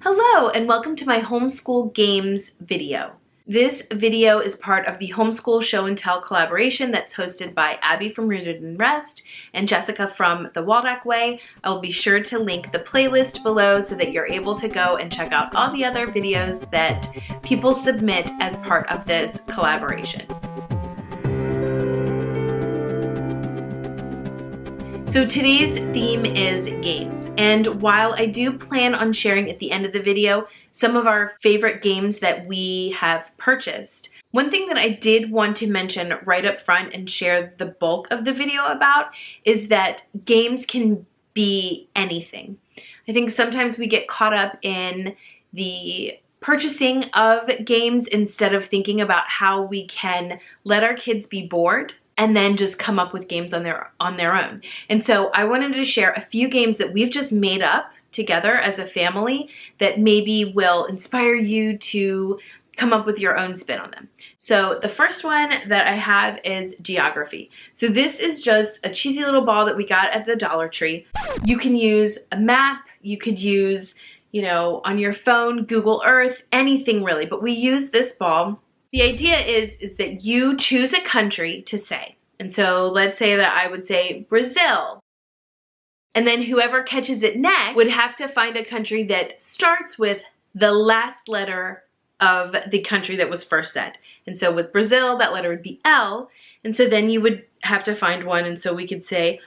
Hello and welcome to my homeschool games video. This video is part of the homeschool show and tell collaboration that's hosted by Abby from Rooted and Rest and Jessica from the Waldock Way. I will be sure to link the playlist below so that you're able to go and check out all the other videos that people submit as part of this collaboration. So today's theme is games, and while I do plan on sharing at the end of the video some of our favorite games that we have purchased, one thing that I did want to mention right up front and share the bulk of the video about is that games can be anything. I think sometimes we get caught up in the purchasing of games instead of thinking about how we can let our kids be bored and then just come up with games on their own. And so I wanted to share a few games that we've just made up together as a family that maybe will inspire you to come up with your own spin on them. So the first one that I have is geography. So this is just a cheesy little ball that we got at the Dollar Tree. You can use a map, you could use, on your phone, Google Earth, anything really, but we use this ball. The idea is that you choose a country to say. And so let's say that I would say Brazil. And then whoever catches it next would have to find a country that starts with the last letter of the country that was first said. And so with Brazil, that letter would be L. And so then you would have to find one. And so we could say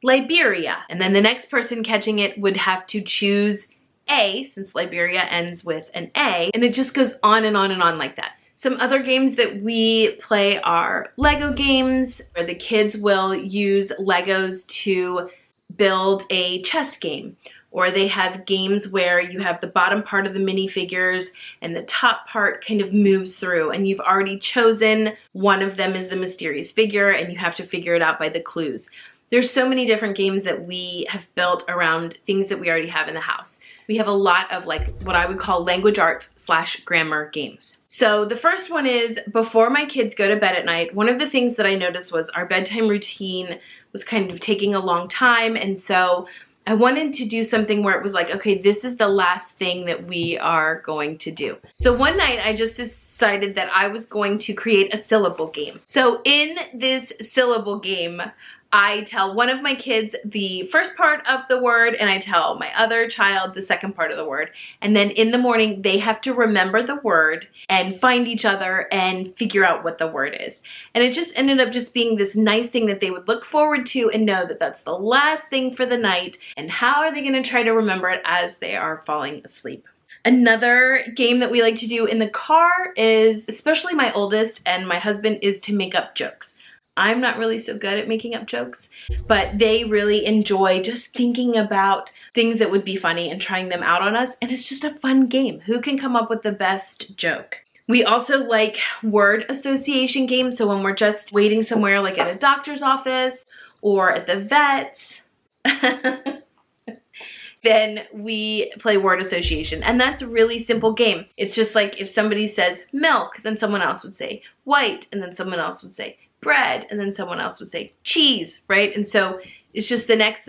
Liberia. And then the next person catching it would have to choose A, since Liberia ends with an A. And it just goes on and on and on like that. Some other games that we play are Lego games, where the kids will use Legos to build a chess game. Or they have games where you have the bottom part of the minifigures and the top part kind of moves through, and you've already chosen one of them as the mysterious figure and you have to figure it out by the clues. There's so many different games that we have built around things that we already have in the house. We have a lot of what I would call language arts / grammar games. So the first one is, before my kids go to bed at night, one of the things that I noticed was our bedtime routine was kind of taking a long time, and so I wanted to do something where it was like, okay, this is the last thing that we are going to do. So one night I just decided that I was going to create a syllable game. So in this syllable game, I tell one of my kids the first part of the word and I tell my other child the second part of the word. And then in the morning, they have to remember the word and find each other and figure out what the word is. And it just ended up just being this nice thing that they would look forward to and know that that's the last thing for the night. And how are they going to try to remember it as they are falling asleep? Another game that we like to do in the car is, especially my oldest and my husband, is to make up jokes. I'm not really so good at making up jokes, but they really enjoy just thinking about things that would be funny and trying them out on us, and it's just a fun game. Who can come up with the best joke? We also like word association games, so when we're just waiting somewhere like at a doctor's office or at the vet's, then we play word association, and that's a really simple game. It's just like if somebody says milk, then someone else would say white, and then someone else would say bread, and then someone else would say cheese, right? And so it's just the next,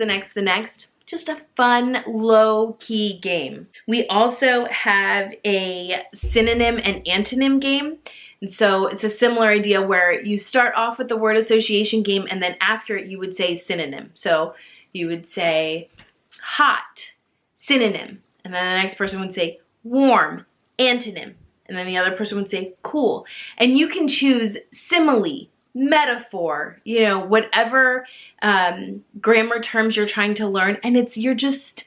just a fun, low-key game. We also have a synonym and antonym game. And so it's a similar idea where you start off with the word association game, and then after it you would say synonym. So you would say hot, synonym, and then the next person would say warm, antonym, and then the other person would say cool. And you can choose simile, metaphor, whatever grammar terms you're trying to learn, and you're just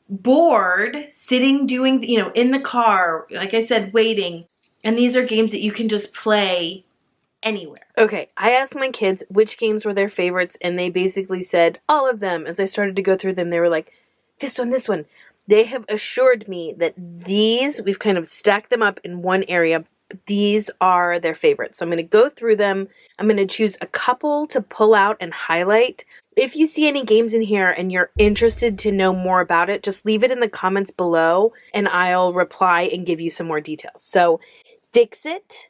bored sitting doing, in the car, like I said, waiting, and these are games that you can just play anywhere. Okay, I asked my kids which games were their favorites, and they basically said all of them. As I started to go through them, they were like, this one. They have assured me that these, we've kind of stacked them up in one area, these are their favorites. So I'm going to go through them. I'm going to choose a couple to pull out and highlight. If you see any games in here and you're interested to know more about it, just leave it in the comments below and I'll reply and give you some more details. So Dixit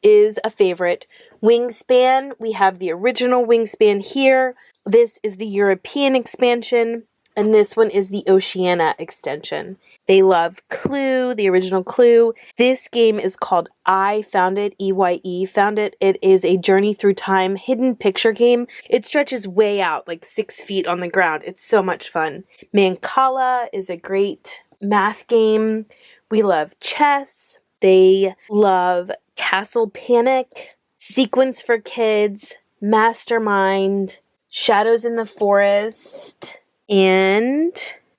is a favorite. Wingspan, we have the original Wingspan here. This is the European expansion. and this one is the Oceania extension. They love Clue, the original Clue. This game is called I Found It, EYE Found It. It is a journey through time hidden picture game. It stretches way out, like 6 feet on the ground. It's so much fun. Mancala is a great math game. We love chess. They love Castle Panic, Sequence for Kids, Mastermind, Shadows in the Forest, and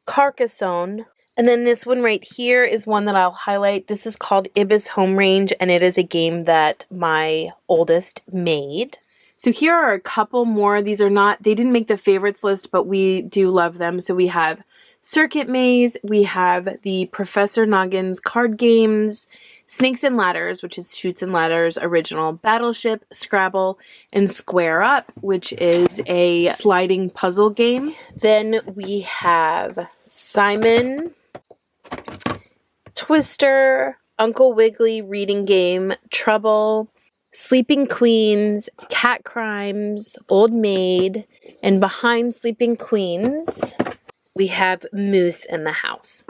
Carcassone. And then this one right here is one that I'll highlight. This is called Ibis Home Range, and it is a game that my oldest made. So here are a couple more. These are not, they didn't make the favorites list, but we do love them. So we have Circuit Maze, we have the Professor Noggin's card games, Snakes and Ladders, which is Chutes and Ladders original, Battleship, Scrabble, and Square Up, which is a sliding puzzle game. Then we have Simon, Twister, Uncle Wiggily reading game, Trouble, Sleeping Queens, Cat Crimes, Old Maid, and behind Sleeping Queens, we have Moose in the House.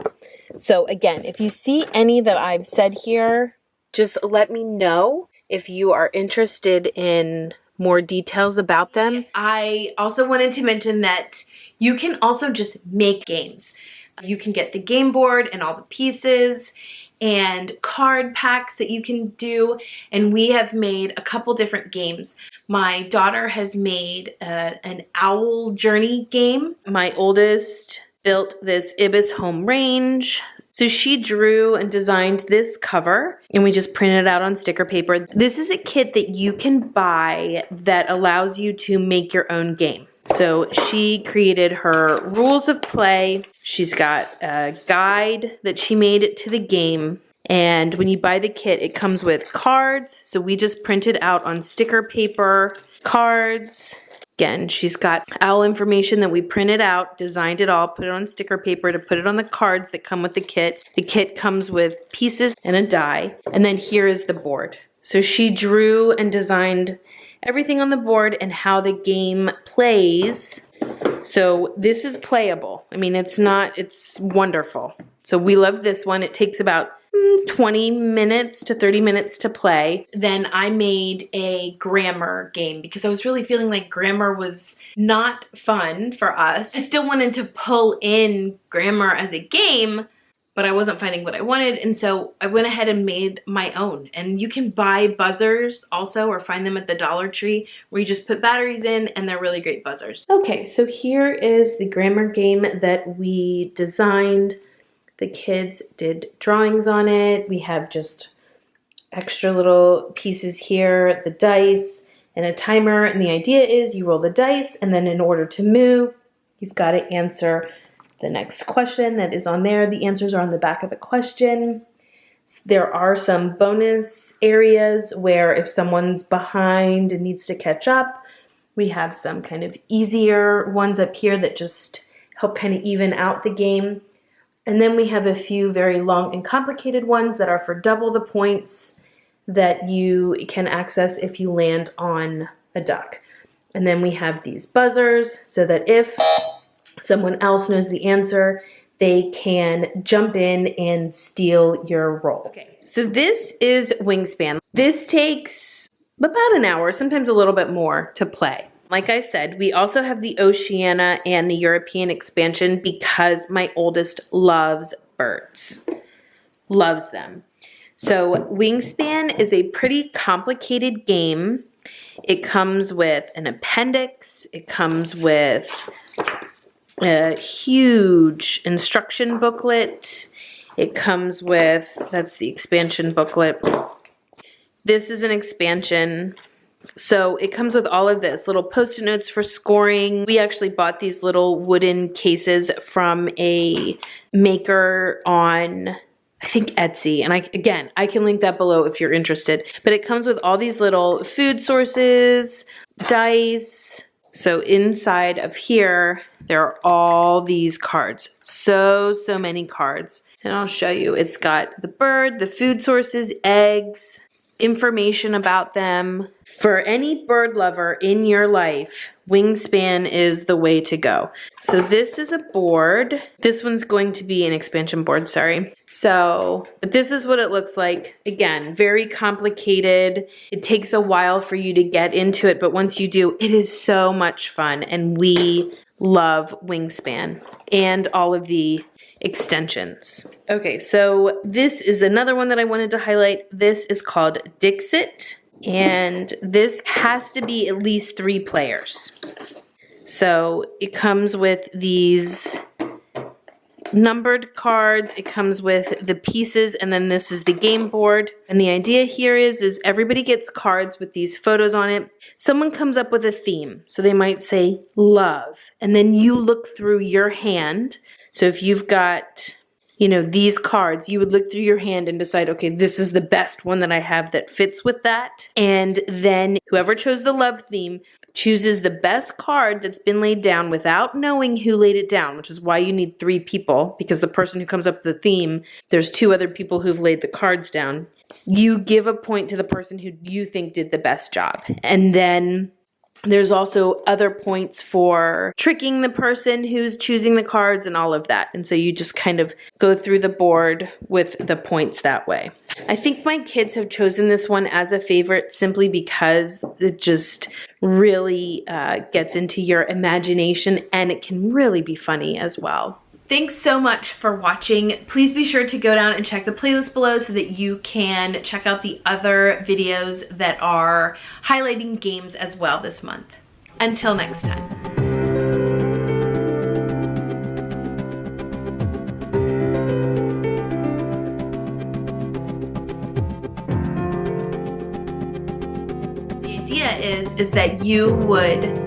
So again, if you see any that I've said here, just let me know if you are interested in more details about them. I also wanted to mention that you can also just make games. You can get the game board and all the pieces and card packs that you can do, and we have made a couple different games. My daughter has made an owl journey game. My oldest built this Ibis Home Range. So she drew and designed this cover, and we just printed it out on sticker paper. This is a kit that you can buy that allows you to make your own game. So she created her rules of play. She's got a guide that she made to the game. And when you buy the kit, it comes with cards. So we just printed out on sticker paper cards. Again, she's got owl information that we printed out, designed it all, put it on sticker paper to put it on the cards that come with the kit. The kit comes with pieces and a die. And then here is the board. So she drew and designed everything on the board and how the game plays. So this is playable. I mean, it's wonderful. So we love this one. It takes about 20 minutes to 30 minutes to play. Then I made a grammar game because I was really feeling like grammar was not fun for us. I still wanted to pull in grammar as a game, but I wasn't finding what I wanted, and so I went ahead and made my own. And you can buy buzzers also, or find them at the Dollar Tree, where you just put batteries in, and they're really great buzzers. Okay, so here is the grammar game that we designed. The kids did drawings on it. We have just extra little pieces here, the dice, and a timer. And the idea is you roll the dice, and then in order to move, you've got to answer the next question that is on there. The answers are on the back of the question. So there are some bonus areas where if someone's behind and needs to catch up, we have some kind of easier ones up here that just help kind of even out the game. And then we have a few very long and complicated ones that are for double the points that you can access if you land on a duck. And then we have these buzzers so that if someone else knows the answer, they can jump in and steal your roll. Okay, so this is Wingspan. This takes about an hour, sometimes a little bit more to play. Like I said, we also have the Oceania and the European expansion because my oldest loves birds. Loves them. So Wingspan is a pretty complicated game. It comes with an appendix. It comes with a huge instruction booklet. It comes with, that's the expansion booklet. This is an expansion. So it comes with all of this, little Post-it notes for scoring. We actually bought these little wooden cases from a maker on, I think, Etsy. And I can link that below if you're interested. But it comes with all these little food sources, dice. So inside of here, there are all these cards. So many cards. And I'll show you. It's got the bird, the food sources, eggs, information about them. For any bird lover in your life, Wingspan is the way to go. So this is a board. This one's going to be an expansion board, sorry. So, but this is what it looks like. Again, very complicated. It takes a while for you to get into it, but once you do, it is so much fun, and we love Wingspan and all of the extensions. Okay, so this is another one that I wanted to highlight. This is called Dixit, and this has to be at least 3 players. So it comes with these numbered cards, it comes with the pieces, and then this is the game board. And the idea here is everybody gets cards with these photos on it. Someone comes up with a theme. So they might say love, and then you look through your hand. So if you've got, you know, these cards, you would look through your hand and decide, okay, this is the best one that I have that fits with that. And then whoever chose the love theme chooses the best card that's been laid down without knowing who laid it down, which is why you need 3 people, because the person who comes up with the theme, there's 2 other people who've laid the cards down. You give a point to the person who you think did the best job. And then there's also other points for tricking the person who's choosing the cards and all of that. And so you just kind of go through the board with the points that way. I think my kids have chosen this one as a favorite simply because it just really gets into your imagination, and it can really be funny as well. Thanks so much for watching. Please be sure to go down and check the playlist below so that you can check out the other videos that are highlighting games as well this month. Until next time. The idea is that you would